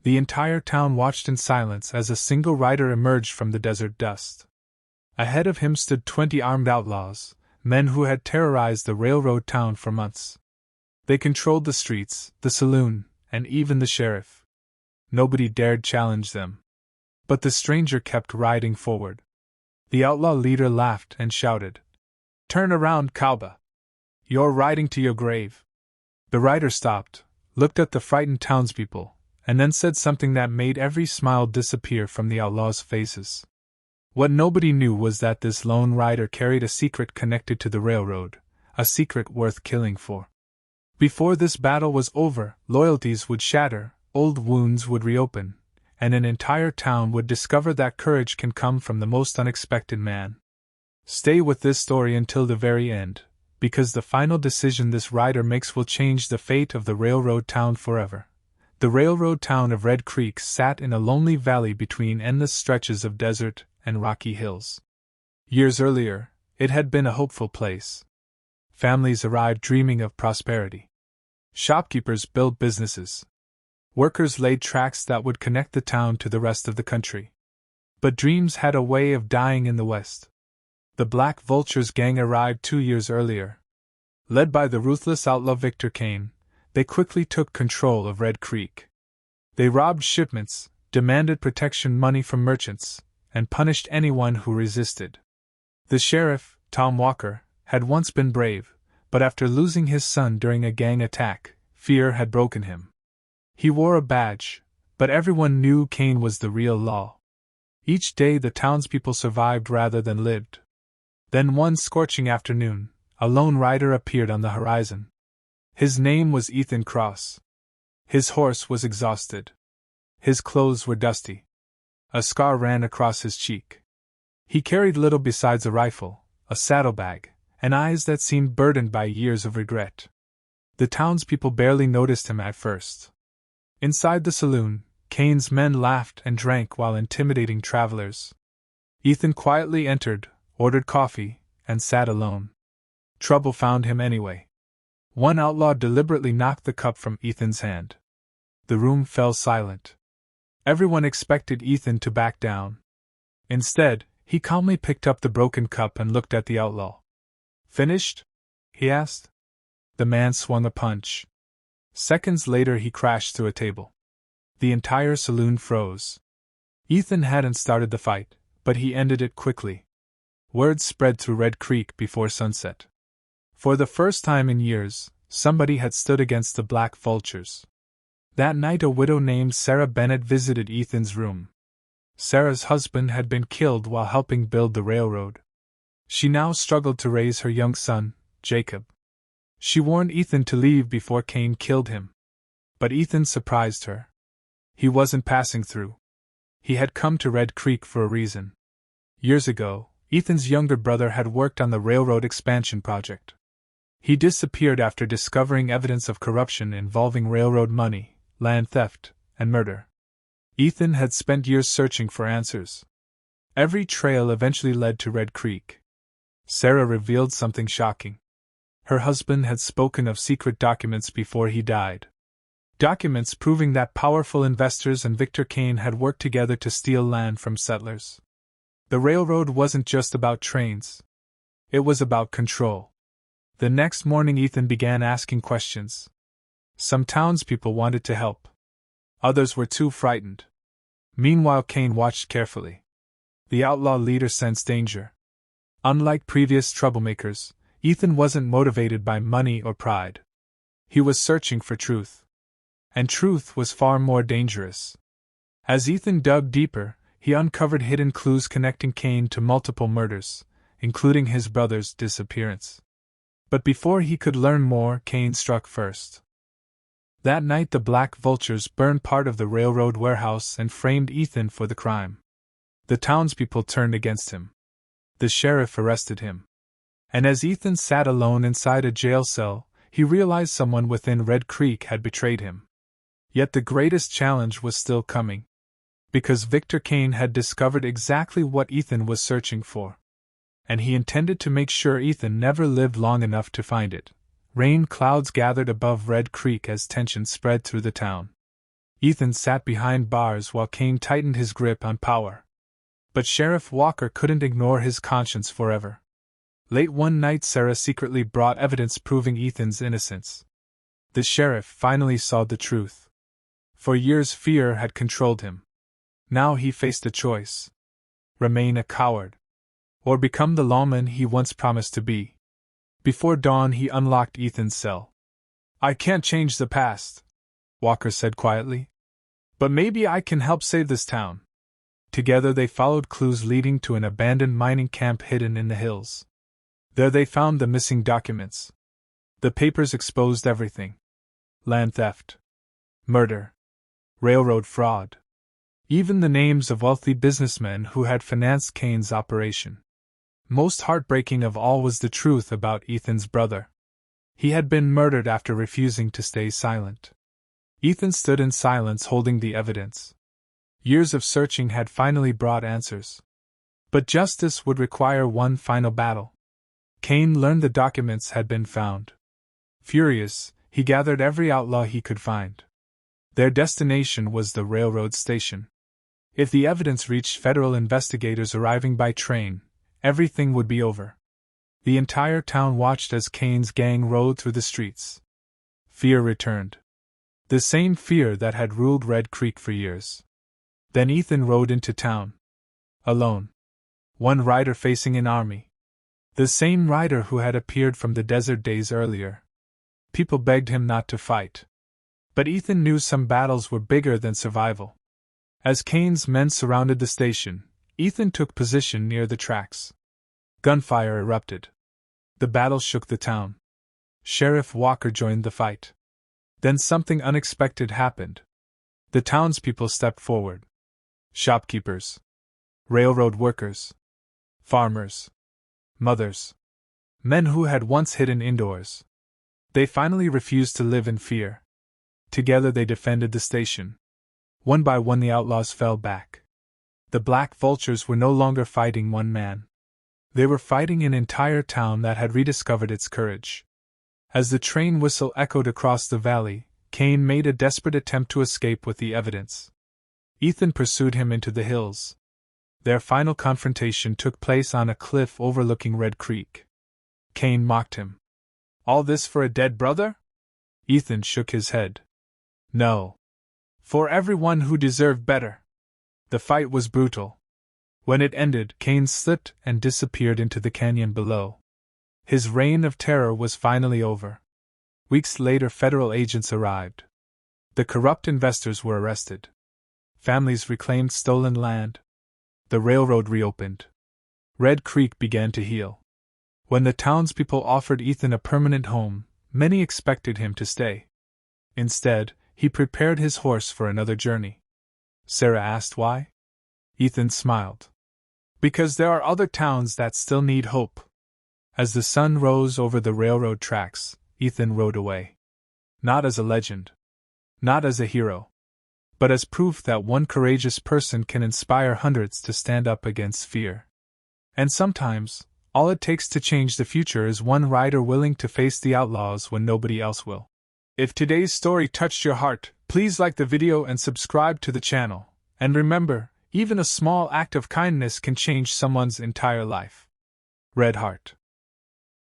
The entire town watched in silence as a single rider emerged from the desert dust. Ahead of him stood 20 armed outlaws, men who had terrorized the railroad town for months. They controlled the streets, the saloon, and even the sheriff. Nobody dared challenge them. But the stranger kept riding forward. The outlaw leader laughed and shouted, "Turn around, Cowboy! You're riding to your grave." The rider stopped, looked at the frightened townspeople, and then said something that made every smile disappear from the outlaws' faces. What nobody knew was that this lone rider carried a secret connected to the railroad, a secret worth killing for. Before this battle was over, loyalties would shatter, old wounds would reopen, and an entire town would discover that courage can come from the most unexpected man. Stay with this story until the very end, because the final decision this rider makes will change the fate of the railroad town forever. The railroad town of Red Creek sat in a lonely valley between endless stretches of desert and rocky hills. Years earlier, it had been a hopeful place. Families arrived dreaming of prosperity. Shopkeepers built businesses. Workers laid tracks that would connect the town to the rest of the country. But dreams had a way of dying in the West. The Black Vultures gang arrived 2 years earlier. Led by the ruthless outlaw Victor Kane, they quickly took control of Red Creek. They robbed shipments, demanded protection money from merchants, and punished anyone who resisted. The sheriff, Tom Walker, had once been brave, but after losing his son during a gang attack, fear had broken him. He wore a badge, but everyone knew Kane was the real law. Each day the townspeople survived rather than lived. Then one scorching afternoon, a lone rider appeared on the horizon. His name was Ethan Cross. His horse was exhausted. His clothes were dusty. A scar ran across his cheek. He carried little besides a rifle, a saddlebag, and eyes that seemed burdened by years of regret. The townspeople barely noticed him at first. Inside the saloon, Kane's men laughed and drank while intimidating travelers. Ethan quietly entered, ordered coffee, and sat alone. Trouble found him anyway. One outlaw deliberately knocked the cup from Ethan's hand. The room fell silent. Everyone expected Ethan to back down. Instead, he calmly picked up the broken cup and looked at the outlaw. "Finished?" he asked. The man swung a punch. Seconds later he crashed through a table. The entire saloon froze. Ethan hadn't started the fight, but he ended it quickly. Word spread through Red Creek before sunset. For the first time in years, somebody had stood against the Black Vultures. That night a widow named Sarah Bennett visited Ethan's room. Sarah's husband had been killed while helping build the railroad. She now struggled to raise her young son, Jacob. She warned Ethan to leave before Kane killed him. But Ethan surprised her. He wasn't passing through. He had come to Red Creek for a reason. Years ago, Ethan's younger brother had worked on the railroad expansion project. He disappeared after discovering evidence of corruption involving railroad money, land theft, and murder. Ethan had spent years searching for answers. Every trail eventually led to Red Creek. Sarah revealed something shocking. Her husband had spoken of secret documents before he died. Documents proving that powerful investors and Victor Kane had worked together to steal land from settlers. The railroad wasn't just about trains. It was about control. The next morning Ethan began asking questions. Some townspeople wanted to help. Others were too frightened. Meanwhile Kane watched carefully. The outlaw leader sensed danger. Unlike previous troublemakers, Ethan wasn't motivated by money or pride. He was searching for truth. And truth was far more dangerous. As Ethan dug deeper, he uncovered hidden clues connecting Kane to multiple murders, including his brother's disappearance. But before he could learn more, Kane struck first. That night the Black Vultures burned part of the railroad warehouse and framed Ethan for the crime. The townspeople turned against him. The sheriff arrested him. And as Ethan sat alone inside a jail cell, he realized someone within Red Creek had betrayed him. Yet the greatest challenge was still coming. Because Victor Kane had discovered exactly what Ethan was searching for. And he intended to make sure Ethan never lived long enough to find it. Rain clouds gathered above Red Creek as tension spread through the town. Ethan sat behind bars while Kane tightened his grip on power. But Sheriff Walker couldn't ignore his conscience forever. Late one night, Sarah secretly brought evidence proving Ethan's innocence. The sheriff finally saw the truth. For years, fear had controlled him. Now he faced a choice: remain a coward, or become the lawman he once promised to be. Before dawn, he unlocked Ethan's cell. "I can't change the past," Walker said quietly. "But maybe I can help save this town." Together they followed clues leading to an abandoned mining camp hidden in the hills. There they found the missing documents. The papers exposed everything: land theft, murder, railroad fraud, even the names of wealthy businessmen who had financed Kane's operation. Most heartbreaking of all was the truth about Ethan's brother. He had been murdered after refusing to stay silent. Ethan stood in silence holding the evidence. Years of searching had finally brought answers. But justice would require one final battle. Kane learned the documents had been found. Furious, he gathered every outlaw he could find. Their destination was the railroad station. If the evidence reached federal investigators arriving by train, everything would be over. The entire town watched as Kane's gang rode through the streets. Fear returned. The same fear that had ruled Red Creek for years. Then Ethan rode into town. Alone. One rider facing an army. The same rider who had appeared from the desert days earlier. People begged him not to fight. But Ethan knew some battles were bigger than survival. As Kane's men surrounded the station, Ethan took position near the tracks. Gunfire erupted. The battle shook the town. Sheriff Walker joined the fight. Then something unexpected happened. The townspeople stepped forward. Shopkeepers, railroad workers, farmers, mothers, men who had once hidden indoors. They finally refused to live in fear. Together they defended the station. One by one the outlaws fell back. The black vultures were no longer fighting one man. They were fighting an entire town that had rediscovered its courage. As the train whistle echoed across the valley, Kane made a desperate attempt to escape with the evidence. Ethan pursued him into the hills. Their final confrontation took place on a cliff overlooking Red Creek. Kane mocked him. "All this for a dead brother?" Ethan shook his head. "No. For everyone who deserved better." The fight was brutal. When it ended, Kane slipped and disappeared into the canyon below. His reign of terror was finally over. Weeks later, federal agents arrived. The corrupt investors were arrested. Families reclaimed stolen land. The railroad reopened. Red Creek began to heal. When the townspeople offered Ethan a permanent home, many expected him to stay. Instead, he prepared his horse for another journey. Sarah asked why. Ethan smiled. "Because there are other towns that still need hope." As the sun rose over the railroad tracks, Ethan rode away. Not as a legend. Not as a hero. But as proof that one courageous person can inspire hundreds to stand up against fear. And sometimes, all it takes to change the future is one rider willing to face the outlaws when nobody else will. If today's story touched your heart, please like the video and subscribe to the channel. And remember, even a small act of kindness can change someone's entire life. Red Heart.